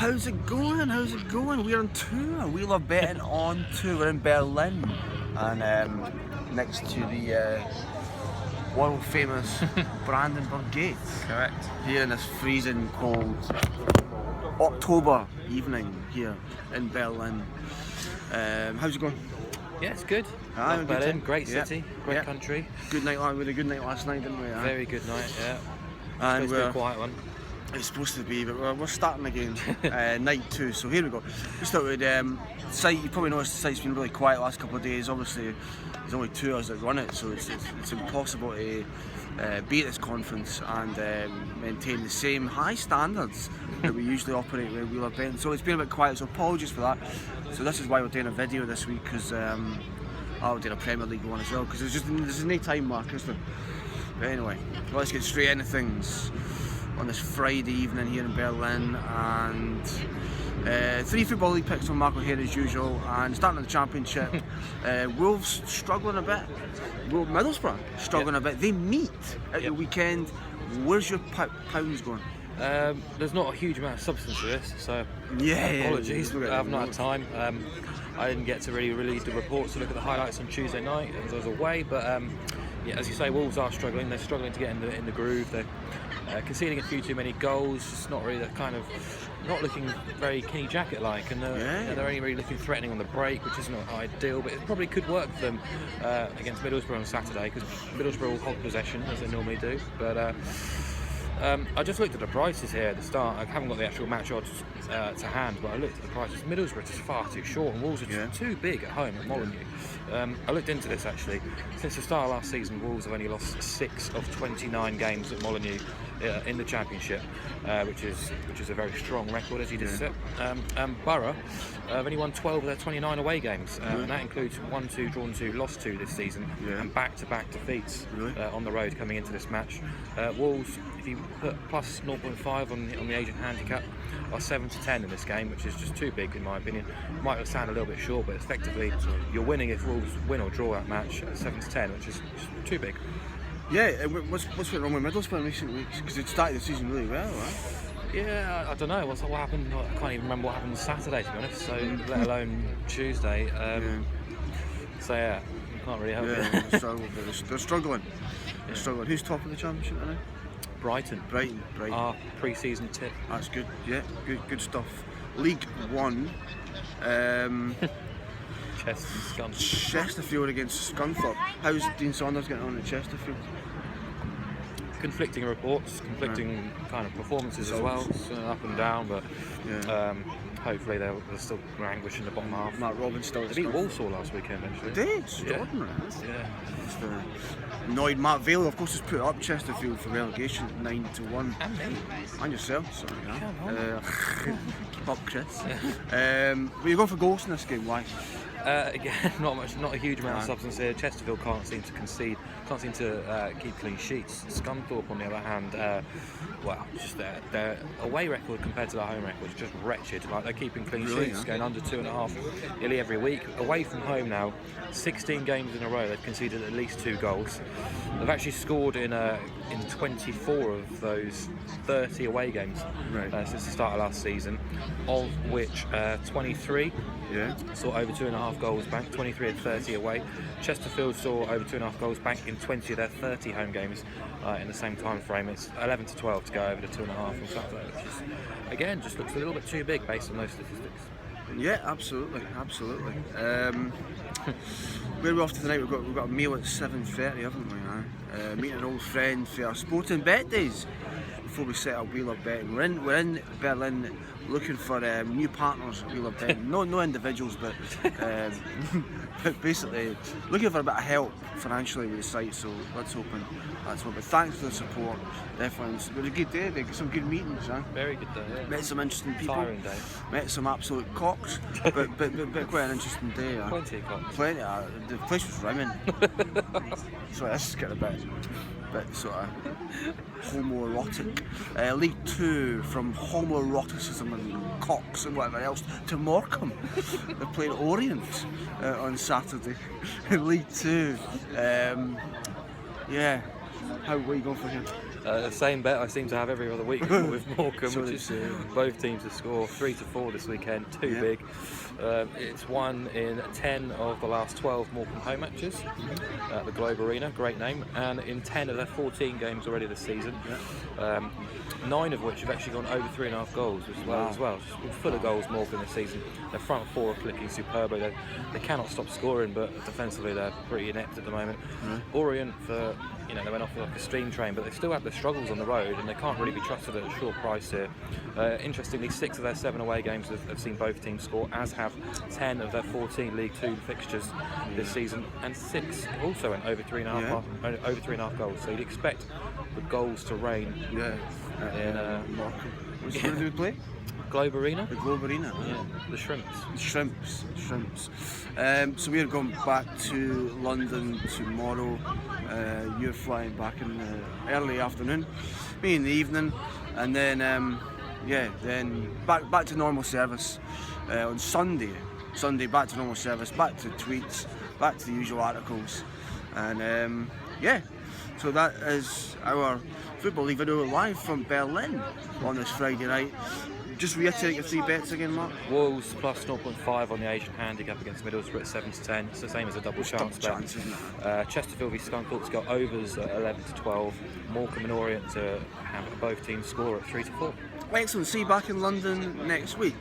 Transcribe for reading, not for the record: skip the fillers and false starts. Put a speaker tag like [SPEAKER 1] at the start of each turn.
[SPEAKER 1] How's it going? How's it going? We're on tour. We love betting on tour. We're in Berlin, and next to the world famous Brandenburg Gate.
[SPEAKER 2] Correct.
[SPEAKER 1] Here in this freezing cold October evening here in Berlin. How's it going?
[SPEAKER 2] Yeah, it's good.
[SPEAKER 1] Good
[SPEAKER 2] Berlin,
[SPEAKER 1] time.
[SPEAKER 2] great
[SPEAKER 1] Yeah.
[SPEAKER 2] city, great
[SPEAKER 1] Yeah.
[SPEAKER 2] country.
[SPEAKER 1] Good night. We had a good night last night, didn't we?
[SPEAKER 2] Very good night. Yeah.
[SPEAKER 1] And
[SPEAKER 2] Supposed to be a quiet one.
[SPEAKER 1] It's supposed to be, but we're starting again. Night 2, so here we go. We started site. You probably noticed the site's been really quiet the last couple of days. Obviously, there's only 2 of us that run it, so it's impossible to be at this conference and maintain the same high standards that we usually operate with We Love Betting. So it's been a bit quiet, so apologies for that. So this is why we're doing a video this week, because I'll do a Premier League one as well, because there's no time mark, is there? But anyway, let's get straight into things on this Friday evening here in Berlin, and 3 Football League picks from Marco here as usual, and starting in the Championship. Wolves struggling a bit, Middlesbrough struggling a bit. They meet at the weekend. Where's your pounds going?
[SPEAKER 2] There's not a huge amount of substance to this, so
[SPEAKER 1] Yeah,
[SPEAKER 2] apologies. I've not had time. I didn't get to really read the reports to look at the highlights on Tuesday night as I was away, but yeah, as you say, Wolves are struggling. They're struggling to get in the groove. They're conceding a few too many goals. Just not really not looking very Kenny Jackett-like, and they're only really looking threatening on the break, which isn't ideal. But it probably could work for them against Middlesbrough on Saturday, because Middlesbrough will hold possession as they normally do. But I just looked at the prices here at the start. I haven't got the actual match odds to hand, but I looked at the prices. Middlesbrough are just far too short, and Wolves are just too big at home at Molineux. I looked into this actually. Since the start of last season, Wolves have only lost 6 of 29 games at Molineux in the Championship, which is a very strong record, as you just said. Borough have only won 12 of their 29 away games, and that includes 1-2, drawn 2, lost 2 this season, and back-to-back defeats on the road coming into this match. Wolves, if you put plus 0.5 on the agent handicap, are 7-10 in this game, which is just too big in my opinion. Might sound a little bit short, but effectively you're winning if Wolves win or draw that match at 7-10, which is just too big.
[SPEAKER 1] Yeah, and what's went wrong with Middlesbrough in recent weeks? Because it started the season really well, right?
[SPEAKER 2] Yeah, I don't know. What happened? I can't even remember what happened Saturday, to be honest. So let alone Tuesday. So yeah, you can't really help it.
[SPEAKER 1] They're struggling. They're struggling. Who's top of the Championship now?
[SPEAKER 2] Brighton. Our pre-season tip.
[SPEAKER 1] That's good. Yeah, good stuff. League 1. Chesterfield against Scunthorpe. How's Dean Saunders getting on at Chesterfield?
[SPEAKER 2] Conflicting reports, conflicting kind of performances as well, so up and down, but hopefully they'll still languish in the bottom half.
[SPEAKER 1] Matt Robbins still.
[SPEAKER 2] They beat Walsall last weekend, actually.
[SPEAKER 1] They did? Extraordinary.
[SPEAKER 2] Yeah.
[SPEAKER 1] Just annoyed. Matt Vale, of course, has put up Chesterfield for relegation at 9-1.
[SPEAKER 2] And me.
[SPEAKER 1] And yourself, sorry.
[SPEAKER 2] Come on.
[SPEAKER 1] Keep up, Chris. But you're going for goals in this game, why?
[SPEAKER 2] Again, not a huge amount of substance here. Chesterfield can't seem to concede, can't seem to keep clean sheets. Scunthorpe, on the other hand, just their away record compared to their home record is just wretched. Like, they're keeping clean sheets, going under 2.5 nearly every week. Away from home now, 16 games in a row they've conceded at least 2 goals. They've actually scored in 24 of those 30 away games since the start of last season, of which 23 saw over 2.5 goals back, 23 of 30 away. Chesterfield saw over 2.5 goals back in 20 of their 30 home games in the same time frame. It's 11-12 to go over the 2.5 on Saturday, which is, again, just looks a little bit too big based on those statistics.
[SPEAKER 1] Yeah, absolutely. Where are we off to tonight? We've got a meal at 7:30, haven't we? Meeting an old friend for our sporting bet days before we set up We Love Betting. We're in Berlin looking for new partners at We Love Betting. No individuals, but basically looking for a bit of help financially with the site. So let's hope that's what. But thanks for the support. Definitely, it was a good day. They got some good meetings, huh?
[SPEAKER 2] Very good day. Yeah.
[SPEAKER 1] Met some interesting people.
[SPEAKER 2] Tiring day.
[SPEAKER 1] Met some absolute cocks, but quite an interesting day.
[SPEAKER 2] Plenty of cocks.
[SPEAKER 1] Plenty. The place was rimming. So this is getting a bit sort of homoerotic. League 2, from homoeroticism and cocks and whatever else to Morecambe. They're playing Orient on Saturday in League 2. What are you going for here?
[SPEAKER 2] The same bet I seem to have every other week with Morecambe,
[SPEAKER 1] So
[SPEAKER 2] which is both teams to score 3-4 this weekend, too
[SPEAKER 1] Yeah.
[SPEAKER 2] big. It's won in 10 of the last 12 Morecambe home matches at the Globe Arena, great name, and in 10 of their 14 games already this season. 9 of which have actually gone over 3.5 goals as well. Just been full of goals Morecambe this season. Their front four are clicking superbly. They cannot stop scoring, but defensively they're pretty inept at the moment. Orient, they went off like a steam train, but they still have their struggles on the road, and they can't really be trusted at a short price here. Interestingly, 6 of their 7 away games have seen both teams score, as have 10 of their 14 League Two fixtures this season, and 6 also went over 3.5 goals. So you'd expect the goals to reign.
[SPEAKER 1] Yeah.
[SPEAKER 2] Morecambe.
[SPEAKER 1] Where do we play?
[SPEAKER 2] Globe Arena.
[SPEAKER 1] The Globe Arena.
[SPEAKER 2] Yeah, the Shrimps.
[SPEAKER 1] Shrimps. So we're going back to London tomorrow. You're flying back in the early afternoon, me in the evening, and then then back to normal service on Sunday. Back to normal service, back to tweets, back to the usual articles, and so that is our Football League video live from Berlin on this Friday night. Just reiterate your 3 bets again, Mark.
[SPEAKER 2] Wolves plus 0.5 on the Asian handicap against Middlesbrough at 7-10. It's the same as a double chance bet.
[SPEAKER 1] Isn't it?
[SPEAKER 2] Chesterfield v Scunthorpe's got overs at 11-12. Morecambe and Orient to have both teams score at 3-4.
[SPEAKER 1] Excellent. See you back in London next week.